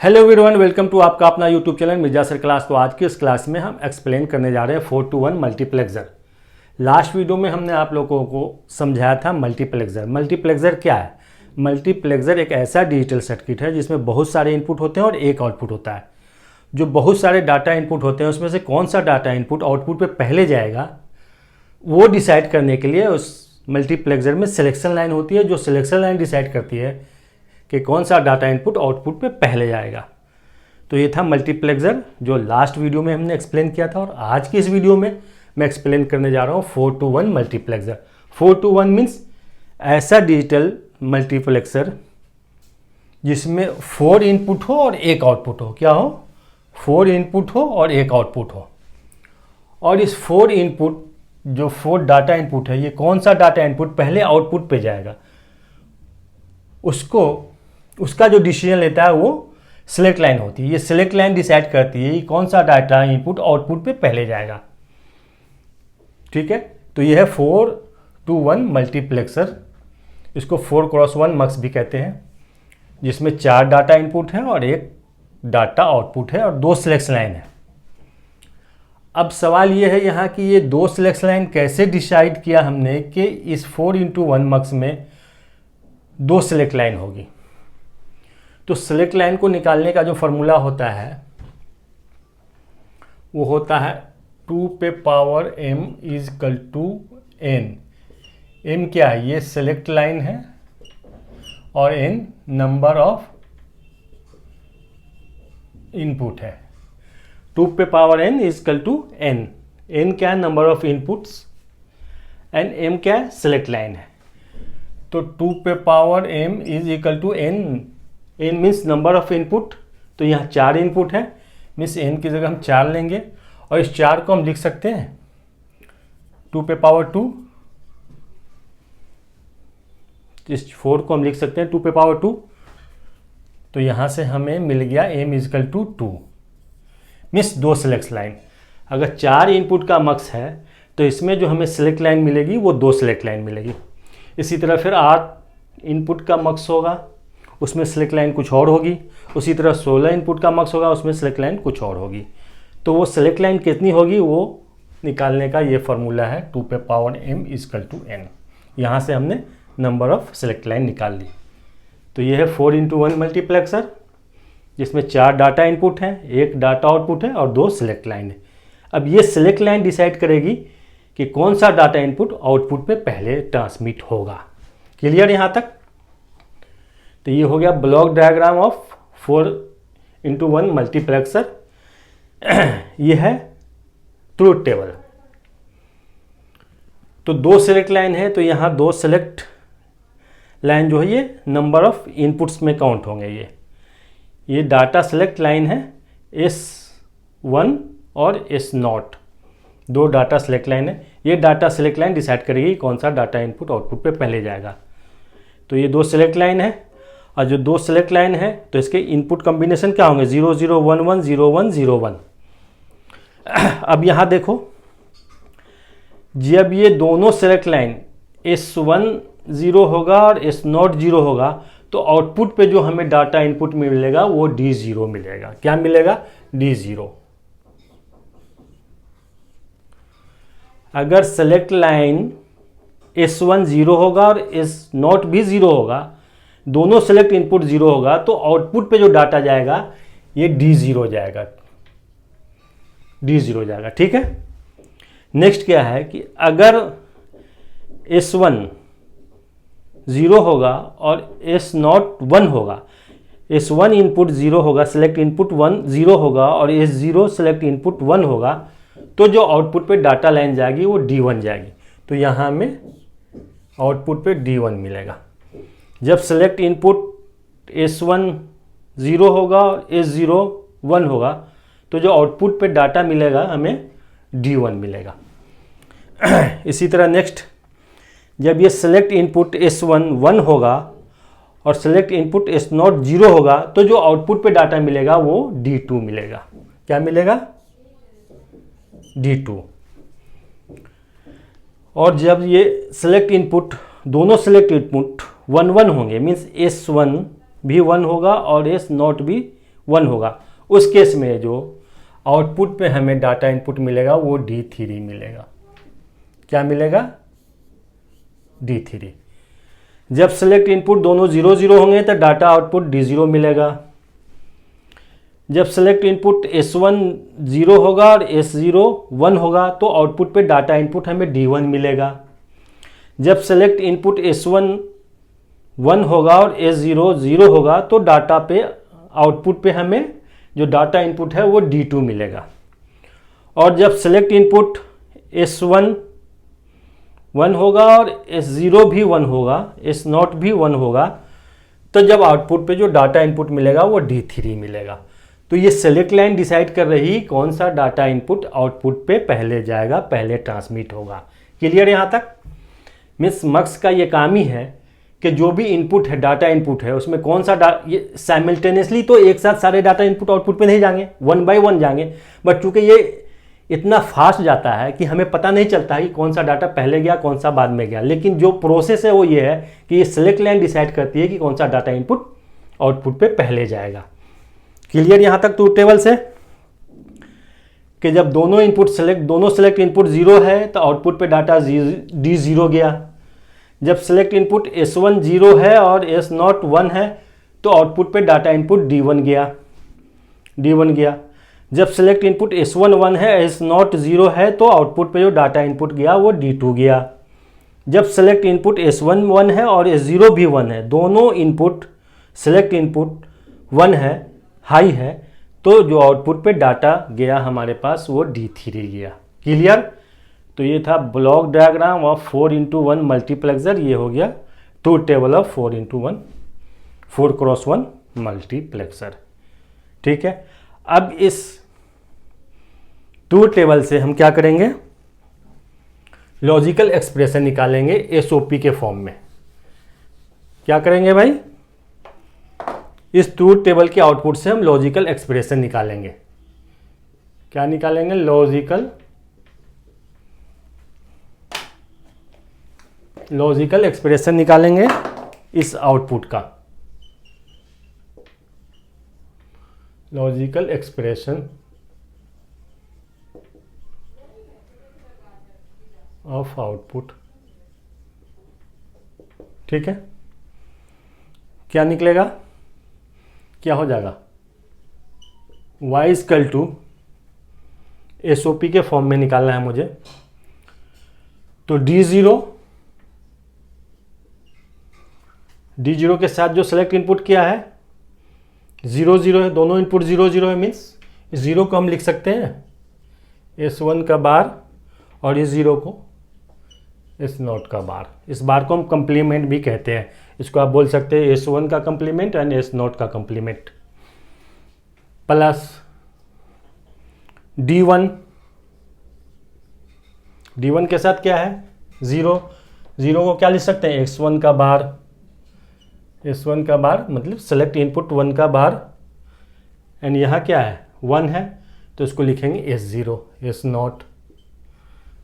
Hello everyone, welcome to आपका अपना YouTube channel Mirza sir class. तो आज की इस क्लास में हम एक्सप्लेन करने जा रहे हैं 4:1 मल्टीप्लेक्सर। लास्ट वीडियो में हमने आप लोगों को समझाया था मल्टीप्लेक्सर। मल्टीप्लेक्सर क्या है? मल्टीप्लेक्सर एक ऐसा डिजिटल सर्किट है जिसमें बहुत सारे इनपुट होते हैं और एक आउटपुट होता है। जो बहुत सारे डाटा इनपुट होते हैं उसमें से कौन सा डाटा इनपुट आउटपुट पर पहले जाएगा वो डिसाइड करने के लिए उस मल्टीप्लेक्सर में सिलेक्शन लाइन होती है, जो सिलेक्शन लाइन डिसाइड करती है कि कौन सा डाटा इनपुट आउटपुट पे पहले जाएगा। तो ये था मल्टीप्लेक्सर जो लास्ट वीडियो में हमने एक्सप्लेन किया था, और आज की इस वीडियो में मैं एक्सप्लेन करने जा रहा हूँ 4:1 मल्टीप्लेक्सर। 4:1 मीन्स ऐसा डिजिटल मल्टीप्लेक्सर जिसमें 4 इनपुट हो और एक आउटपुट हो। क्या हो? 4 इनपुट हो और एक आउटपुट हो। और इस 4 इनपुट जो 4 डाटा इनपुट है, ये कौन सा डाटा इनपुट पहले आउटपुट पे जाएगा उसका जो डिसीजन लेता है वो सिलेक्ट लाइन होती है। ये सिलेक्ट लाइन डिसाइड करती है कि कौन सा डाटा इनपुट आउटपुट पे पहले जाएगा। ठीक है, तो ये है 4:1 मल्टीप्लेक्सर। इसको 4x1 मक्स भी कहते हैं, जिसमें 4 डाटा इनपुट है और एक डाटा आउटपुट है और 2 सिलेक्शन लाइन है। अब सवाल ये है यहाँ कि ये 2 सिलेक्शन लाइन कैसे डिसाइड किया हमने कि इस 4:1 मक्स में 2 सिलेक्ट लाइन होगी। तो सिलेक्ट लाइन को निकालने का जो फॉर्मूला होता है वो होता है 2 पे power m is equal to n। m क्या है? ये सिलेक्ट लाइन है और n नंबर ऑफ इनपुट है। 2 पे power n is equal to n। n क्या है? Number of inputs, and m क्या है? सिलेक्ट लाइन है। तो 2 पे power m is equal to n। n means number of input. तो यहाँ 4 इनपुट है, मीन्स n की जगह हम 4 लेंगे और इस 4 को हम लिख सकते हैं 2 पे पावर 2। इस 4 को हम लिख सकते हैं 2 पे पावर 2। तो यहाँ से हमें मिल गया m is equal to 2, means 2 select line. अगर 4 इनपुट का मक्स है तो इसमें जो हमें सिलेक्ट लाइन मिलेगी वो 2 सिलेक्ट लाइन मिलेगी। इसी तरह फिर 8 इनपुट का मक्स होगा, उसमें सिलेक्ट लाइन कुछ और होगी। उसी तरह 16 इनपुट का मक्स होगा, उसमें सिलेक्ट लाइन कुछ और होगी। तो वो सिलेक्ट लाइन कितनी होगी वो निकालने का ये फार्मूला है 2 पे power m is equal to n। यहाँ से हमने नंबर ऑफ सिलेक्ट लाइन निकाल ली। तो ये है 4:1 मल्टीप्लेक्सर जिसमें 4 डाटा इनपुट हैं, एक डाटा आउटपुट है और 2 सिलेक्ट लाइन है। अब ये सिलेक्ट लाइन डिसाइड करेगी कि कौन सा डाटा इनपुट आउटपुट पे पहले ट्रांसमिट होगा। क्लियर यहाँ तक? तो ये हो गया ब्लॉक डायग्राम ऑफ 4:1 मल्टीप्लेक्सर। ये है ट्रूथ टेबल। तो 2 सिलेक्ट लाइन है, तो यहाँ 2 सिलेक्ट लाइन जो है ये नंबर ऑफ इनपुट्स में काउंट होंगे। ये डाटा सिलेक्ट लाइन है S1 और S0, 2 डाटा सिलेक्ट लाइन है। ये डाटा सिलेक्ट लाइन डिसाइड करेगी कौन सा डाटा इनपुट आउटपुट पे पहले जाएगा। तो ये 2 सिलेक्ट लाइन है, और जो 2 सिलेक्ट लाइन है तो इसके इनपुट कॉम्बिनेशन क्या होंगे? 0 0 1 1 0 1 0 1। अब यहाँ देखो, जब ये दोनों सिलेक्ट लाइन S1 0 होगा और S0 0 होगा तो आउटपुट पे जो हमें डाटा इनपुट मिलेगा वो D0 मिलेगा। क्या मिलेगा? D0। अगर सेलेक्ट लाइन S1 0 होगा और S0 भी 0 होगा, दोनों सेलेक्ट इनपुट 0 होगा, तो आउटपुट पे जो डाटा जाएगा ये D0 जाएगा। D0 जाएगा। ठीक है। नेक्स्ट क्या है कि अगर S1 0 होगा और S0 1 होगा, S1 इनपुट 0 होगा, सेलेक्ट इनपुट 1 0 होगा और S0 सेलेक्ट इनपुट 1 होगा, तो जो आउटपुट पे डाटा लाइन जाएगी वो D1 जाएगी। तो यहाँ हमें आउटपुट पे D1 मिलेगा। जब सेलेक्ट इनपुट S1 0 होगा और S0 1 होगा, तो जो आउटपुट पे डाटा मिलेगा हमें D1 मिलेगा। इसी तरह नेक्स्ट, जब ये सेलेक्ट इनपुट S1 1 होगा और सेलेक्ट इनपुट S0 0 होगा, तो जो आउटपुट पे डाटा मिलेगा वो D2 मिलेगा। क्या मिलेगा? D2। और जब ये सेलेक्ट इनपुट, दोनों सेलेक्ट इनपुट 1 1 होंगे, मीन्स S1 भी 1 होगा और S0 भी 1 होगा, उस केस में जो आउटपुट पे हमें डाटा इनपुट मिलेगा वो D3 मिलेगा। क्या मिलेगा? D3। जब सेलेक्ट इनपुट दोनों 0 0 होंगे तो डाटा आउटपुट D0 मिलेगा। जब सेलेक्ट इनपुट S1 0 होगा और S0 1 होगा तो आउटपुट पे डाटा इनपुट हमें D1 मिलेगा। जब सेलेक्ट इनपुट S1 1 होगा और S0 0 होगा तो डाटा पे आउटपुट पे हमें जो डाटा इनपुट है वो D2 मिलेगा। और जब सेलेक्ट इनपुट S1 1 होगा और S0 भी 1 होगा, S0 भी 1 होगा, तो जब आउटपुट पे जो डाटा इनपुट मिलेगा वो D3 मिलेगा। तो ये सेलेक्ट लाइन डिसाइड कर रही कौन सा डाटा इनपुट आउटपुट पे पहले जाएगा, पहले ट्रांसमिट होगा। क्लियर यहाँ तक? मीन्स मक्स का ये काम ही है कि जो भी इनपुट है, डाटा इनपुट है, उसमें कौन सा ये साइमल्टेनियसली तो एक साथ सारे डाटा इनपुट आउटपुट पे नहीं जाएंगे, 1 बाय 1 जाएंगे, बट चूंकि ये इतना फास्ट जाता है कि हमें पता नहीं चलता है कि कौन सा डाटा पहले गया कौन सा बाद में गया। लेकिन जो प्रोसेस है वो ये है कि ये सेलेक्ट लाइन डिसाइड करती है कि कौन सा डाटा इनपुट आउटपुट पे पहले जाएगा। क्लियर यहाँ तक? तो टेबल से कि जब दोनों सेलेक्ट इनपुट 0 है तो आउटपुट पे डाटा D0 गया। जब सेलेक्ट इनपुट S1 0 है और S0 1 है तो आउटपुट पे डाटा इनपुट D1 गया। जब सेलेक्ट इनपुट S1 1 है, S0 0 है तो आउटपुट पे जो डाटा इनपुट गया वो D2 गया। जब सेलेक्ट इनपुट S1 1 है और S0 भी 1 है, दोनों इनपुट सेलेक्ट इनपुट 1 है, हाई है, तो जो आउटपुट पे डाटा गया हमारे पास वो D3 गया। क्लियर? तो ये था block diagram of 4x1 multiplexer. ये हो गया truth table of 4x1 4x1 multiplexer. ठीक है, अब इस ट्रूथ टेबल से हम क्या करेंगे? लॉजिकल एक्सप्रेशन निकालेंगे एसओपी के फॉर्म में। क्या करेंगे भाई? इस ट्रूथ टेबल के आउटपुट से हम लॉजिकल एक्सप्रेशन निकालेंगे। क्या निकालेंगे? लॉजिकल एक्सप्रेशन निकालेंगे इस आउटपुट का। Logical expression of output. ठीक है, क्या निकलेगा? क्या हो जाएगा? y इक्वल टू एसओपी के फॉर्म में निकालना है मुझे, तो D0 के साथ जो सेलेक्ट इनपुट किया है 0 0 है, दोनों इनपुट 0 0 है, मीन्स इस 0 को हम लिख सकते हैं S1 का बार और इस 0 को S0 का बार। इस बार को हम कंप्लीमेंट भी कहते हैं। इसको आप बोल सकते हैं S1 का कंप्लीमेंट एंड S0 का कंप्लीमेंट, प्लस D1 के साथ क्या है? 0 को क्या लिख सकते हैं? S1 का बार मतलब सेलेक्ट इनपुट 1 का बार, एंड यहाँ क्या है? 1 है, तो इसको लिखेंगे S0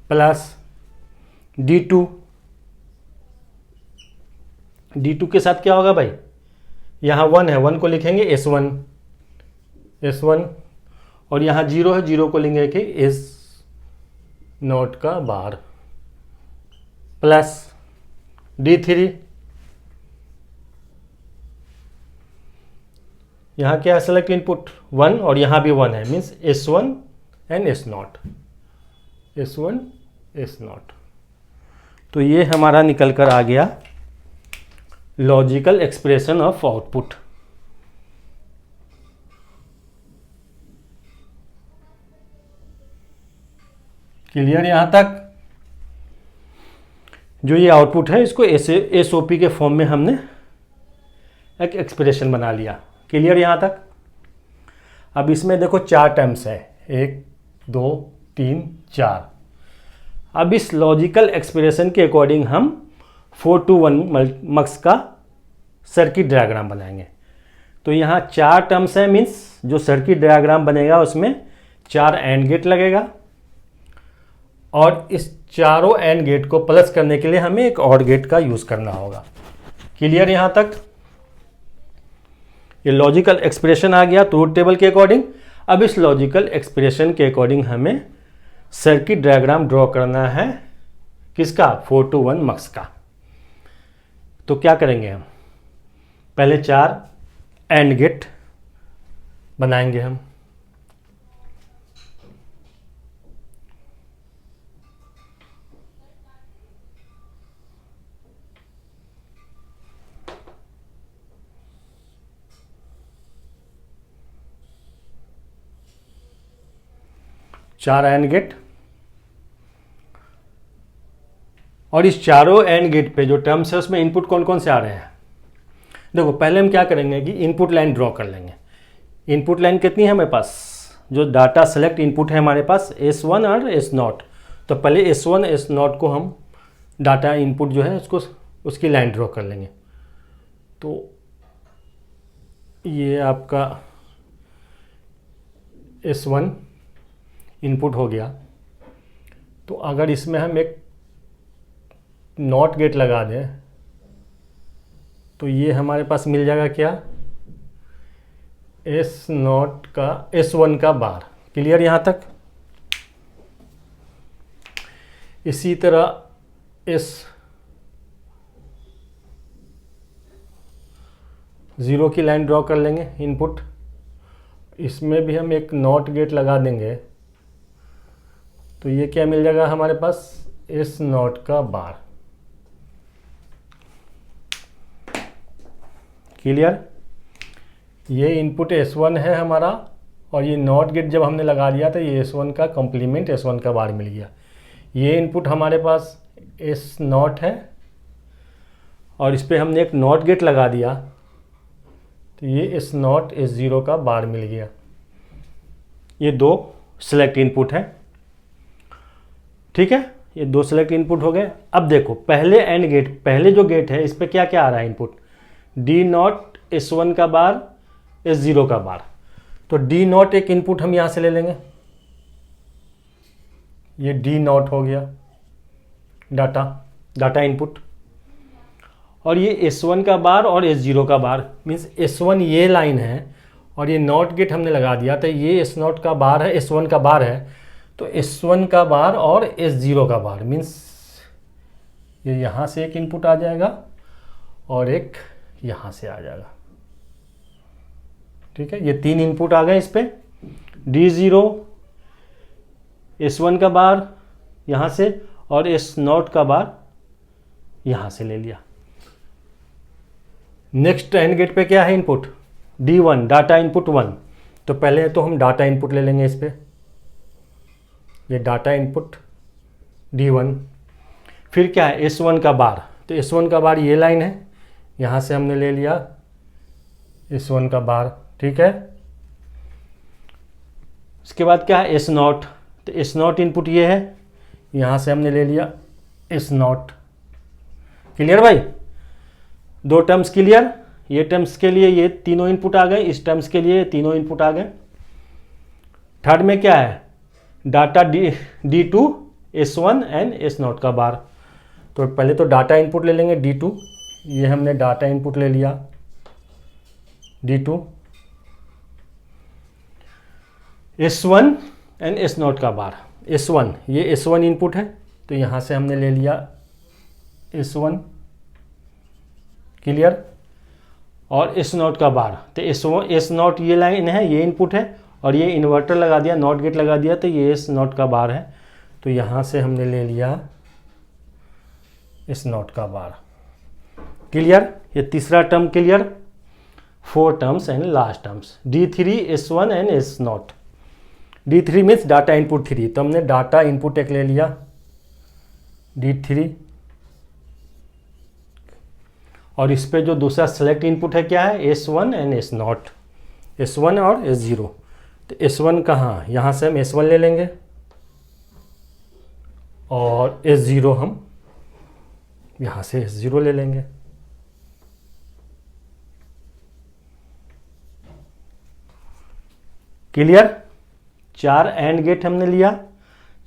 प्लस D2 के साथ क्या होगा भाई? यहाँ 1 है, 1 को लिखेंगे S1 और यहाँ 0 है, 0 को लेंगे कि S0 का बार, प्लस D3। यहाँ क्या है? सेलेक्ट इनपुट 1 और यहाँ भी 1 है, मीन्स S1 एंड S0। तो ये हमारा निकल कर आ गया logical expression of output. Clear यहाँ तक? जो ये आउटपुट है इसको एसओपी के फॉर्म में हमने एक एक्सप्रेशन बना लिया। क्लियर यहाँ तक? अब इसमें देखो 4 टर्म्स है, 1 2 3 4। अब इस लॉजिकल एक्सप्रेशन के अकॉर्डिंग हम 4x1 मक्स का सर्किट डायग्राम बनाएंगे। तो यहाँ 4 टर्म्स है, मीन्स जो सर्किट डायग्राम बनेगा उसमें 4 एंड गेट लगेगा और इस चारों एंड गेट को प्लस करने के लिए हमें एक और गेट का यूज करना होगा। क्लियर यहाँ तक? ये लॉजिकल एक्सप्रेशन आ गया ट्रूथ टेबल के अकॉर्डिंग। अब इस लॉजिकल एक्सप्रेशन के अकॉर्डिंग हमें सर्किट डायग्राम ड्रॉ करना है, किसका, 4 to 1 मक्स का। तो क्या करेंगे हम, पहले 4 एंड गेट बनाएंगे हम। चार एंड गेट, और इस चारों एंड गेट पे जो टर्म्स है उसमें इनपुट कौन कौन से आ रहे हैं। देखो पहले हम क्या करेंगे कि इनपुट लाइन ड्रॉ कर लेंगे। इनपुट लाइन कितनी है हमारे पास, जो डाटा सेलेक्ट इनपुट है हमारे पास S1 और S0। तो पहले S1 S0 को हम डाटा इनपुट जो है उसको उसकी लाइन ड्रॉ कर लेंगे। तो ये आपका S1 इनपुट हो गया। तो अगर इसमें हम एक नॉट गेट लगा दें तो ये हमारे पास मिल जाएगा क्या, S0 का S1 का बार। क्लियर यहाँ तक। इसी तरह S0 की लाइन ड्रॉ कर लेंगे इनपुट। इसमें भी हम एक नॉट गेट लगा देंगे तो ये क्या मिल जाएगा हमारे पास, S0 का बार। क्लियर। ये इनपुट S1 है हमारा, और ये नॉट गेट जब हमने लगा दिया था ये S1 का कॉम्प्लीमेंट S1 का बार मिल गया। ये इनपुट हमारे पास S0 है, और इस पर हमने एक नॉट गेट लगा दिया तो ये S0 S0 का बार मिल गया। ये 2 सेलेक्ट इनपुट है, ठीक है। ये 2 सेलेक्ट इनपुट हो गए। अब देखो पहले एंड गेट, पहले जो गेट है इस पर क्या क्या आ रहा है इनपुट, D0 S1 का बार S0 का बार। तो D0 एक इनपुट हम यहाँ से ले लेंगे, ये D0 हो गया डाटा इनपुट। और ये S1 का बार और S0 का बार, मीन्स S1 ये लाइन है और ये नॉट गेट हमने लगा दिया तो ये S0 का बार है, S1 का बार है। तो S1 का बार और S0 का बार, मीन्स ये यहाँ से एक इनपुट आ जाएगा और एक यहाँ से आ जाएगा, ठीक है। ये 3 इनपुट आ गए इस पे, D0 S1 का बार यहाँ से और S0 का बार यहाँ से ले लिया। नेक्स्ट एंड गेट पे क्या है इनपुट, D1 डाटा इनपुट 1। तो पहले तो हम डाटा इनपुट ले लेंगे इस पे, ये डाटा इनपुट D1। फिर क्या है S1 का बार, तो S1 का बार ये लाइन है, यहाँ से हमने ले लिया S1 का बार, ठीक है। उसके बाद क्या है S0, तो S0 इनपुट ये है, यहाँ से हमने ले लिया S0। क्लियर भाई, 2 टर्म्स क्लियर। ये टर्म्स के लिए ये तीनों इनपुट आ गए, इस टर्म्स के लिए तीनों इनपुट आ गए। थर्ड में क्या है, data D2 S1 and S0 का बार। तो पहले तो डाटा इनपुट ले लेंगे D2, ये हमने डाटा इनपुट ले लिया D2। S1 एंड S0 का बार, S1 ये S1 इनपुट है तो यहाँ से हमने ले लिया S1। क्लियर। और S0 का बार, तो S0 ये लाइन है, ये इनपुट है, और ये इन्वर्टर लगा दिया, नॉट गेट लगा दिया तो ये S0 का बार है। तो यहाँ से हमने ले लिया S0 का बार। क्लियर। ये तीसरा term clear. 4 terms and last terms, D3 S1 and S0। D3 means data input 3, तो हमने डाटा इनपुट एक ले लिया D3। और इस पे जो दूसरा सेलेक्ट इनपुट है क्या है, S1 एंड S0, S1 और S0। तो S1 कहाँ, यहाँ से हम S1 ले लेंगे और S0 हम यहाँ से S0 ले लेंगे। क्लियर। 4 एंड गेट हमने लिया,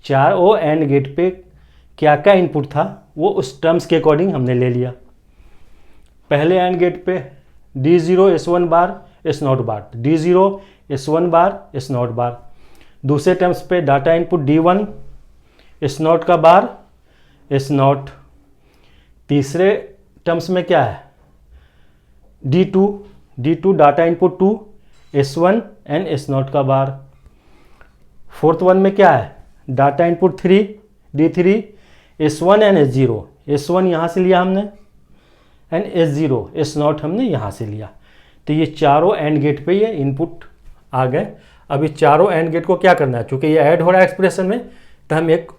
4 एंड गेट पे क्या क्या इनपुट था वो उस टर्म्स के अकॉर्डिंग हमने ले लिया। पहले एंड गेट पे D0 S1 bar S not bar, D0 S1 bar S not bar. दूसरे टर्म्स पे data input D1 S not का बार एस नॉट। तीसरे टर्म्स में क्या है D2 data input 2 S1 and S not का बार। फोर्थ वन में क्या है data input 3 D3 S1 and S0, S1 यहाँ से लिया हमने एंड S0 एस नॉट हमने यहाँ से लिया। तो ये चारों एंड गेट पे ये इनपुट आ गए। अब इस चारों एंड गेट को क्या करना है, क्योंकि ये ऐड हो रहा है एक्सप्रेशन में, तो हम एक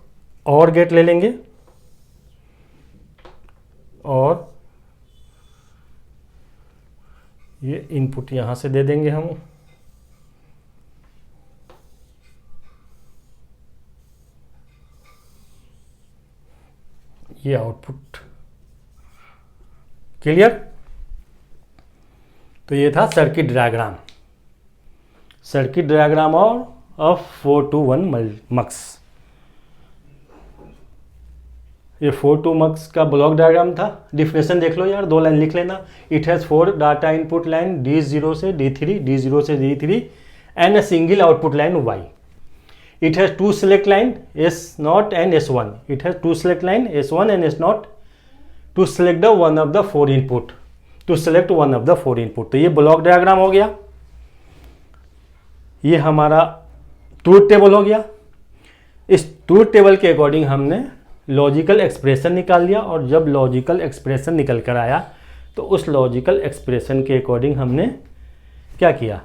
और गेट ले लेंगे और ये इनपुट यहाँ से दे देंगे हम। ये आउटपुट क्लियर। तो ये था सर्किट डायग्राम और ऑफ 4 to 1 मक्स। ये 4 to मक्स का ब्लॉक डायग्राम था। डिफिनेशन देख लो यार, 2 लाइन लिख लेना। It has 4 data input line D0 से D3, D0 से D3 and a single output line Y। It has 2 select line S0 and S1. It has 2 select line S1 and S0 to select the one of the 4 input. To select one of the 4 input. तो ये block diagram हो गया। ये हमारा truth table हो गया। इस truth table के अकॉर्डिंग हमने लॉजिकल एक्सप्रेशन निकाल लिया, और जब लॉजिकल एक्सप्रेशन निकल कर आया तो उस लॉजिकल एक्सप्रेशन के अकॉर्डिंग हमने क्या किया,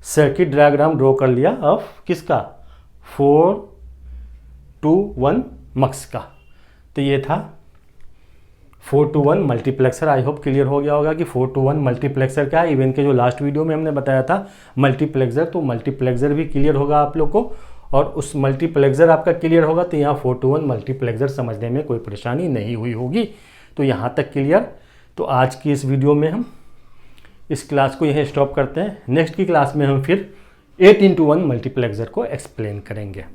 सर्किट डायग्राम ड्रॉ कर लिया ऑफ किसका 4 to 1 मक्स का। तो ये था 4 to 1 multiplexer. I hope clear हो गया होगा कि 4 to 1 मल्टीप्लेक्सर क्या है। इवन के जो लास्ट वीडियो में हमने बताया था मल्टीप्लेक्सर, तो मल्टीप्लेक्सर भी क्लियर होगा आप लोग को, और उस मल्टीप्लेक्सर आपका क्लियर होगा तो यहाँ 4 to 1 मल्टीप्लेक्सर समझने में कोई परेशानी नहीं हुई होगी। तो यहाँ तक क्लियर। तो आज की इस वीडियो में हम इस क्लास को यहीं स्टॉप करते हैं। नेक्स्ट की क्लास में हम फिर 8 into 1 मल्टीप्लेक्सर को एक्सप्लेन करेंगे।